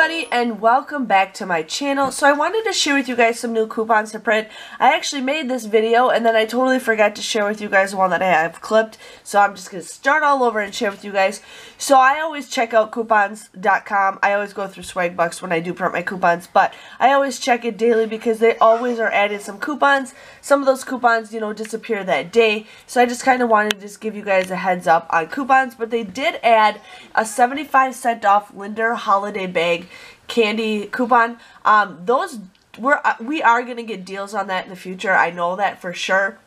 everybody, and welcome back to my channel. So I wanted to share with you guys some new coupons to print. I actually made this video and then I totally forgot to share with you guys the one that I have clipped. So I'm just going to start all over and share with you guys. So I always check out coupons.com. I always go through Swagbucks when I do print my coupons, but I always check it daily because they always are adding some coupons. Some of those coupons, you know, disappear that day. So I just kind of wanted to just give you guys a heads up on coupons, but they did add a 75-cent off Windsor holiday bag candy coupon. We are going to get deals on that in the future. I know that for sure.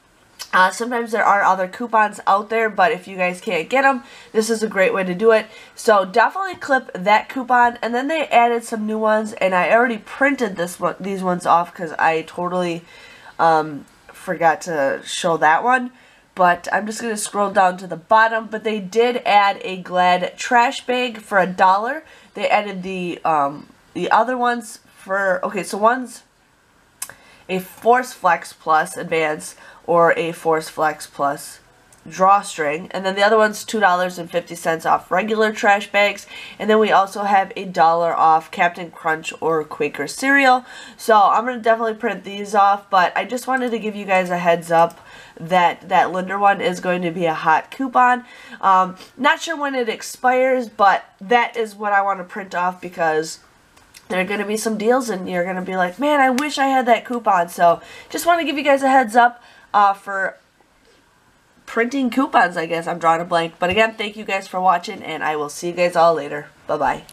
Sometimes there are other coupons out there, but if you guys can't get them, this is a great way to do it. So definitely clip that coupon. And then they added some new ones, and I already printed these ones off because I totally forgot to show that one. But I'm just going to scroll down to the bottom. But they did add a Glad trash bag for $1. They added the other ones for, okay, so one's a Force Flex Plus Advance or a Force Flex Plus drawstring. And then the other one's $2.50 off regular trash bags. And then we also have $1 off Captain Crunch or Quaker cereal. So I'm going to definitely print these off, but I just wanted to give you guys a heads up that that Linder one is going to be a hot coupon. Not sure when it expires, but that is what I want to print off because there are going to be some deals and you're going to be like, man, I wish I had that coupon. So just want to give you guys a heads up for printing coupons, I guess. I'm drawing a blank. But again, thank you guys for watching, and I will see you guys all later. Bye-bye.